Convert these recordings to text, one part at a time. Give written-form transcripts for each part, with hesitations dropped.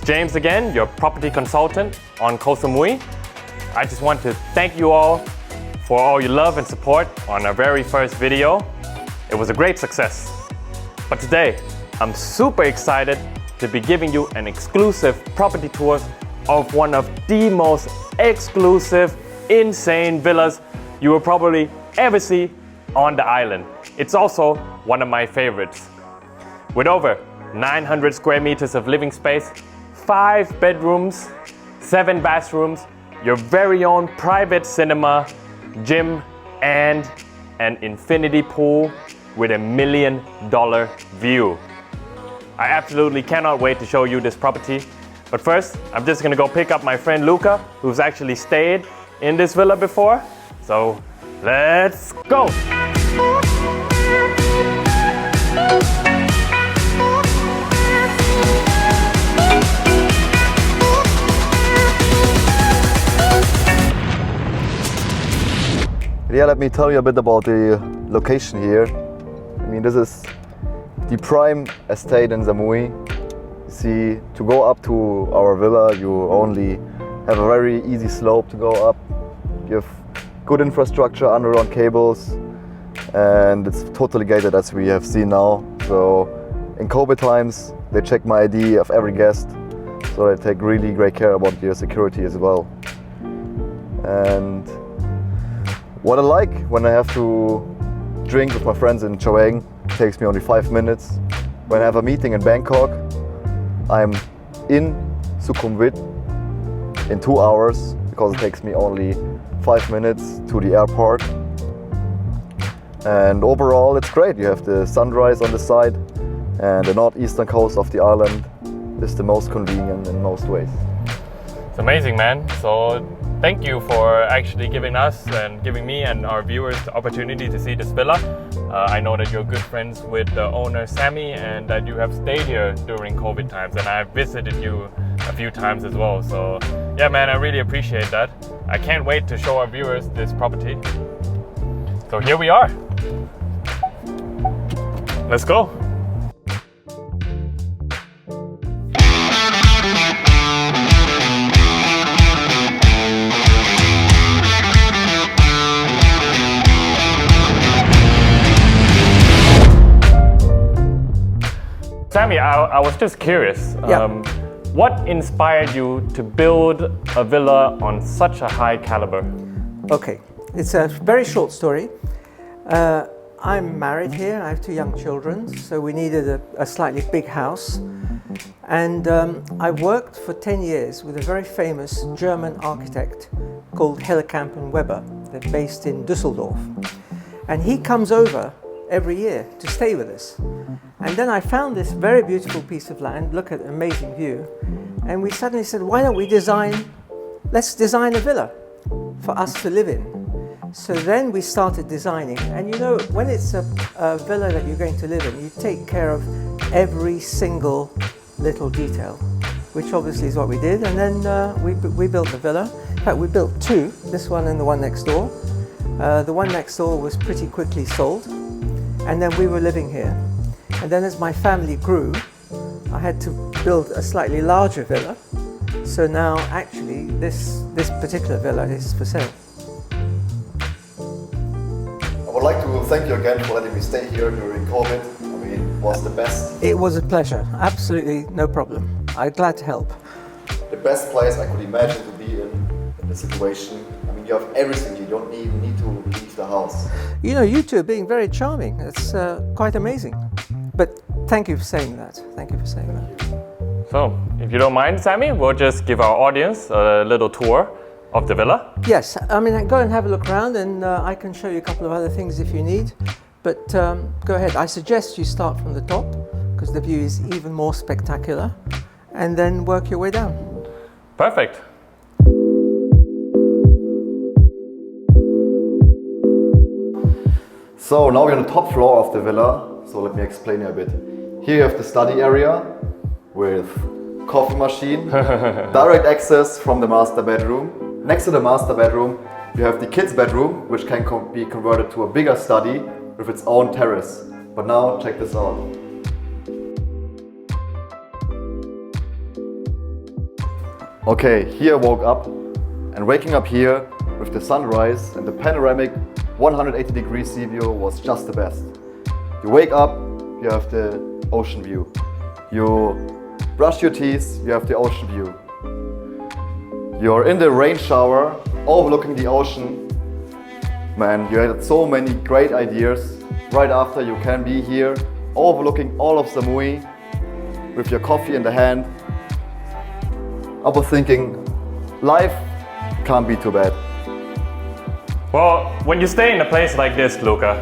James again, your property consultant on Koh Samui. I just want to thank you all for all your love and support on our very first video. It was a great success. But today, I'm super excited to be giving you an exclusive property tour of one of the most exclusive, insane villas you will probably ever see on the island. It's also one of my favorites. With over 900 square meters of living space, 5 bedrooms, 7 bathrooms, your very own private cinema, gym, and an infinity pool with $1 million view. I absolutely cannot wait to show you this property. But first, I'm just gonna go pick up my friend Luca, who's actually stayed in this villa before. So let's go! Yeah, let me tell you a bit about the location here. I mean, this is the prime estate in Samui. You see, to go up to our villa, you only have a very easy slope to go up. You have good infrastructure, underground cables, and it's totally gated as we have seen now. So in COVID times, they check my ID of every guest, so they take really great care about your security as well. And what I like when I have to drink with my friends in Chaweng, it takes me only 5 minutes. When I have a meeting in Bangkok, I'm in Sukhumvit in 2 hours because it takes me only 5 minutes to the airport. And overall it's great. You have the sunrise on the side, and the northeastern coast of the island is the most convenient in most ways. It's amazing, man. So thank you for actually giving us and giving me and our viewers the opportunity to see this villa. I know that you're good friends with the owner Sammy and that you have stayed here during COVID times, and I've visited you a few times as well. So yeah, man, I really appreciate that. I can't wait to show our viewers this property. So here we are. Let's go. Sammy, I was just curious. What inspired you to build a villa on such a high caliber? Okay, it's a very short story. I'm married here, I have 2 young children, so we needed a slightly big house. And I worked for 10 years with a very famous German architect called Hellekamp and Weber. They're based in Düsseldorf. And he comes over every year to stay with us. And then I found this very beautiful piece of land, look at an amazing view, and we suddenly said, why don't we let's design a villa for us to live in. So then we started designing, and you know, when it's a villa that you're going to live in, you take care of every single little detail, which obviously is what we did. And then we built the villa. In fact, we built 2, this one and the one next door. The one next door was pretty quickly sold, and then we were living here. And then as my family grew, I had to build a slightly larger villa. So now actually this particular villa is for sale. I would like to thank you again for letting me stay here during COVID. I mean, it was the best. It was a pleasure, absolutely no problem. I'm glad to help. The best place I could imagine to be in the situation. I mean, you have everything, you don't even need to leave the house. You know, you two are being very charming. It's quite amazing. But thank you for saying that. Thank you for saying that. So, if you don't mind, Sammy, we'll just give our audience a little tour of the villa. Yes, I mean, go and have a look around, and I can show you a couple of other things if you need. But go ahead. I suggest you start from the top, because the view is even more spectacular, and then work your way down. Perfect. So now we're on the top floor of the villa. So let me explain you a bit. Here you have the study area with coffee machine, direct access from the master bedroom. Next to the master bedroom, you have the kids' bedroom, which can be converted to a bigger study with its own terrace. But now check this out. Okay, here I woke up, and waking up here with the sunrise and the panoramic 180-degree sea view was just the best. You wake up, you have the ocean view. You brush your teeth, you have the ocean view. You're in the rain shower, overlooking the ocean. Man, you had so many great ideas. Right after, you can be here, overlooking all of Samui, with your coffee in the hand. I was thinking, life can't be too bad. Well, when you stay in a place like this, Luca,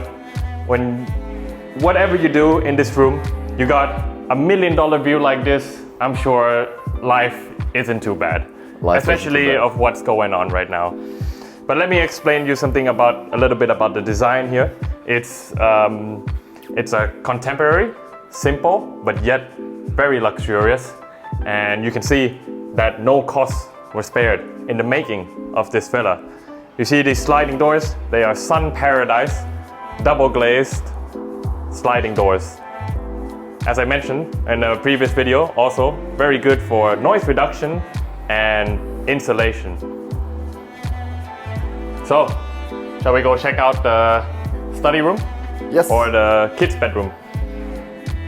whatever you do in this room, you got $1 million view like this, I'm sure life isn't too bad. Especially of what's going on right now. But let me explain you something a little bit about the design here. It's a contemporary, simple, but yet very luxurious. And you can see that no costs were spared in the making of this villa. You see these sliding doors? They are sun paradise, double glazed sliding doors. As I mentioned in a previous video, also very good for noise reduction and insulation. So, shall we go check out the study room? Yes. Or the kids' bedroom?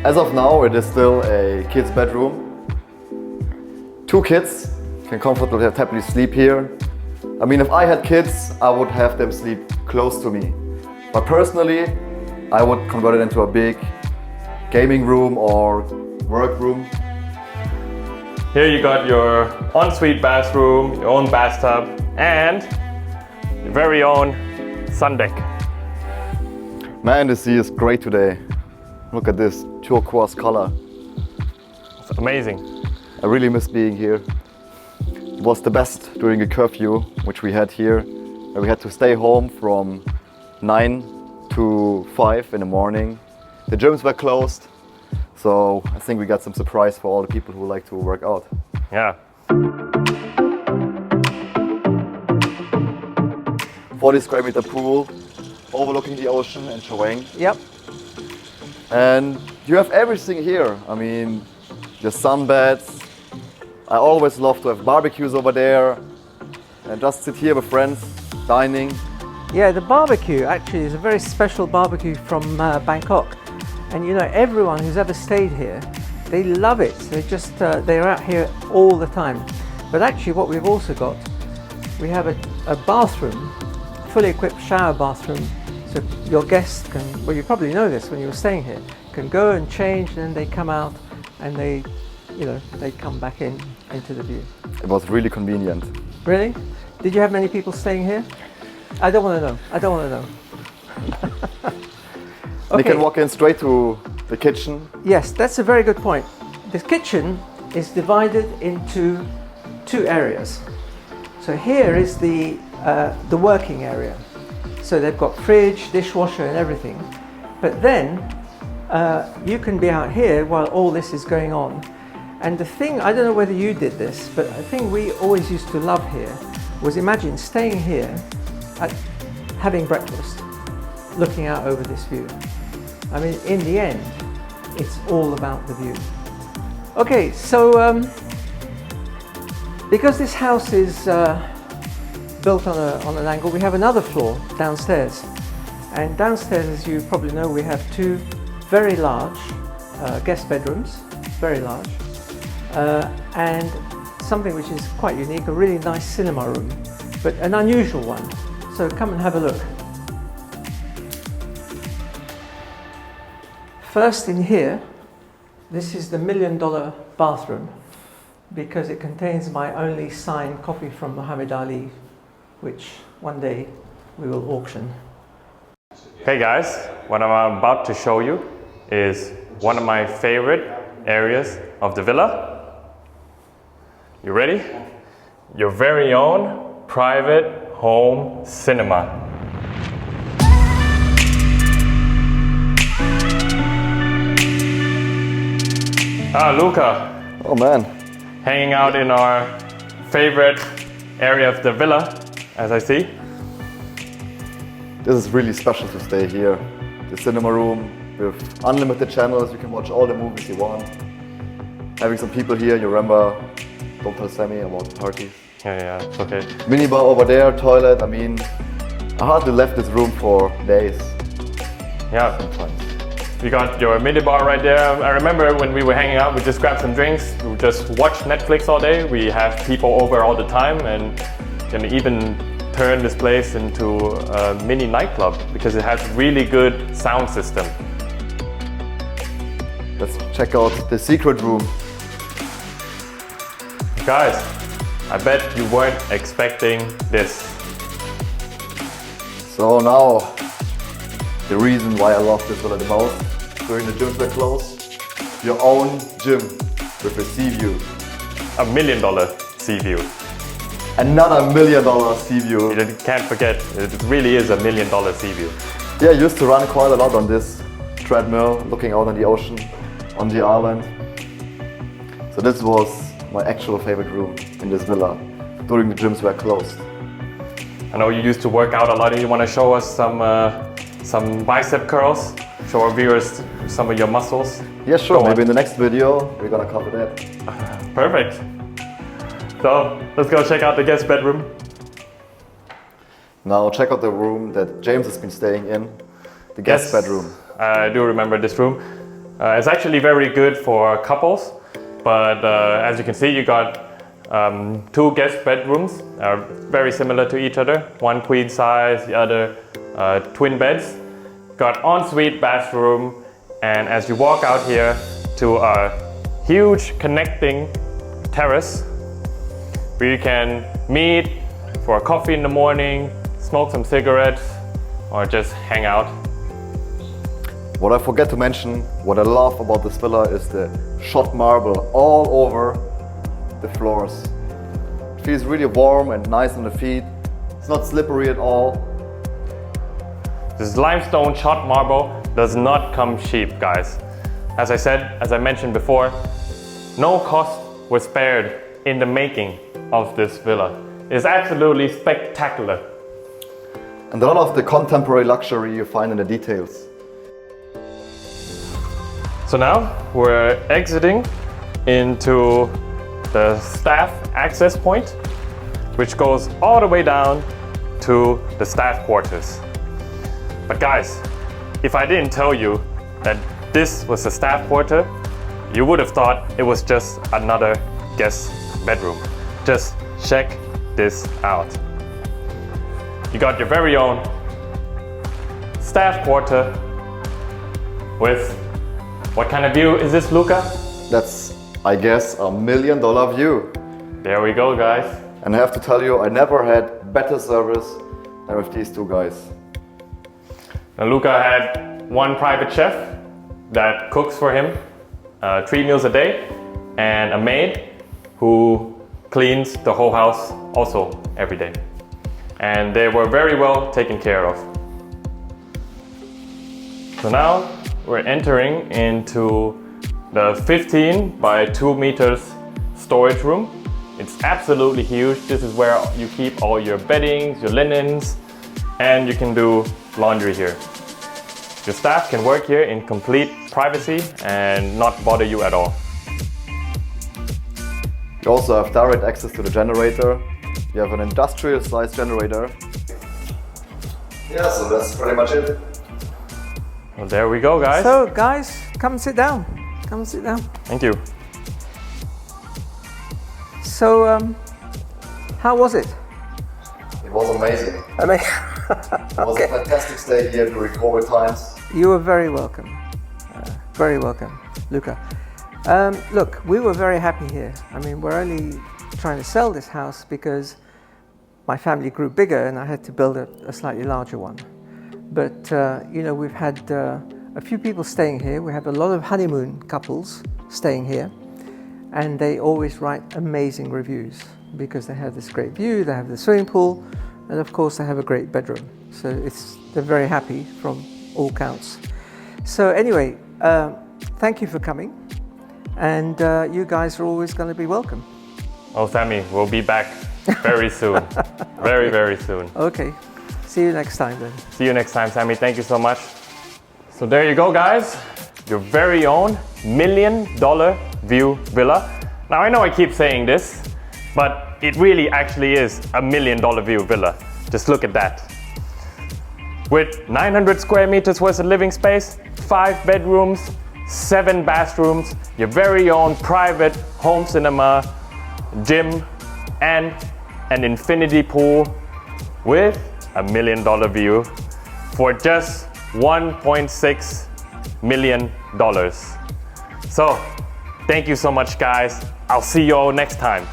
As of now, it is still a kids' bedroom. 2 kids can comfortably happily sleep here. I mean, if I had kids, I would have them sleep close to me. But personally, I would convert it into a big gaming room or work room. Here you got your ensuite bathroom, your own bathtub, and your very own sun deck. Man, the sea is great today. Look at this turquoise color. It's amazing. I really miss being here. It was the best during a curfew, which we had here, where we had to stay home from 9 to 5 in the morning. The gyms were closed, so I think we got some surprise for all the people who like to work out. Yeah. 40 square meter pool, overlooking the ocean and Chaweng. Yep. And you have everything here. I mean, the sunbeds. I always love to have barbecues over there and just sit here with friends, dining. Yeah, the barbecue actually is a very special barbecue from Bangkok. And you know, everyone who's ever stayed here, they love it. They're out here all the time. But actually what we've also got, we have a bathroom, fully equipped shower bathroom. So your guests can, well, you probably know this when you were staying here, can go and change, and then they come out and they come back into the view. It was really convenient. Really? Did you have many people staying here? I don't want to know. I don't want to know. Okay. You can walk in straight to the kitchen. Yes, that's a very good point. The kitchen is divided into 2 areas. So here is the working area. So they've got fridge, dishwasher and everything. But then you can be out here while all this is going on. And the thing, I don't know whether you did this, but the thing we always used to love here was, imagine staying here, having breakfast, looking out over this view. I mean, in the end, it's all about the view. Okay, so because this house is built on an angle, we have another floor downstairs. And downstairs, as you probably know, we have 2 very large guest bedrooms, very large. And something which is quite unique, a really nice cinema room, but an unusual one. So come and have a look. First in here, this is the $1 million bathroom, because it contains my only signed copy from Muhammad Ali, which one day we will auction. Hey guys, what I'm about to show you is one of my favorite areas of the villa. You ready? Your very own private home cinema. Luca. Oh man. Hanging out in our favorite area of the villa, as I see. This is really special to stay here. The cinema room with unlimited channels, you can watch all the movies you want. Having some people here, you remember Don't tell Sammy about parties. Yeah, it's okay. Minibar over there, toilet. I mean, I hardly left this room for days. Yeah. You got your minibar right there. I remember when we were hanging out, we just grabbed some drinks, we just watched Netflix all day. We have people over all the time and can even turn this place into a mini nightclub because it has really good sound system. Let's check out the secret room. Guys, I bet you weren't expecting this. So now, the reason why I love this villa the most. During the gyms were closed, your own gym with a Seaview. $1 million Seaview. Another $1 million Seaview. You can't forget, it really is $1 million Seaview. Yeah, I used to run quite a lot on this treadmill, looking out on the ocean, on the island. So this was my actual favorite room in this villa, during the gyms were closed. I know you used to work out a lot and you want to show us some bicep curls, show our viewers some of your muscles. Yeah, sure, Go maybe on. in the next video we're gonna cover that. Perfect. So let's go check out the guest bedroom. Now check out the room that James has been staying in, the guest bedroom. I do remember this room. It's actually very good for couples, but as you can see, you got 2 guest bedrooms, very similar to each other. One queen size, the other twin beds. Got ensuite bathroom, and as you walk out here to a huge connecting terrace where you can meet for a coffee in the morning, smoke some cigarettes, or just hang out. What I forget to mention, what I love about this villa is the shot marble all over the floors. It feels really warm and nice on the feet. It's not slippery at all. This limestone shot marble does not come cheap, guys. As I mentioned before, no cost was spared in the making of this villa. It's absolutely spectacular. And a lot of the contemporary luxury you find in the details. So now we're exiting into the staff access point, which goes all the way down to the staff quarters. But guys, if I didn't tell you that this was a staff quarter, you would have thought it was just another guest bedroom. Just check this out. You got your very own staff quarter with, what kind of view is this, Luca? That's, I guess, $1 million view. There we go, guys. And I have to tell you, I never had better service than with these 2 guys. Now Luca had one private chef that cooks for him 3 meals a day, and a maid who cleans the whole house also every day. And they were very well taken care of. So now we're entering into the 15 by 2 meters storage room. It's absolutely huge. This is where you keep all your beddings, your linens, and you can do laundry here. Your staff can work here in complete privacy and not bother you at all. You also have direct access to the generator. You have an industrial sized generator. Yeah, so that's pretty much it. Well, there we go, guys. So guys, come and sit down. Come and sit down. Thank you. So, how was it? It was amazing. I mean, It was a fantastic stay here during COVID times. you were very welcome. Very welcome, Luca. Look, we were very happy here. I mean, we're only trying to sell this house because my family grew bigger and I had to build a slightly larger one. But, you know, we've had a few people staying here. We have a lot of honeymoon couples staying here, and they always write amazing reviews because they have this great view, they have the swimming pool, and of course they have a great bedroom. So they're very happy from all counts. So anyway, thank you for coming, and you guys are always going to be welcome. Oh, Sammy, we'll be back very soon. Very, very soon. Okay, see you next time then. See you next time, Sammy. Thank you so much. So there you go, guys. Your very own $1 million view villa. Now I know I keep saying this, but it really actually is a $1 million view villa. Just look at that. With 900 square meters worth of living space, 5 bedrooms, 7 bathrooms, your very own private home cinema, gym, and an infinity pool with a $1 million view for just $1.6 million. So, thank you so much, guys. I'll see you all next time.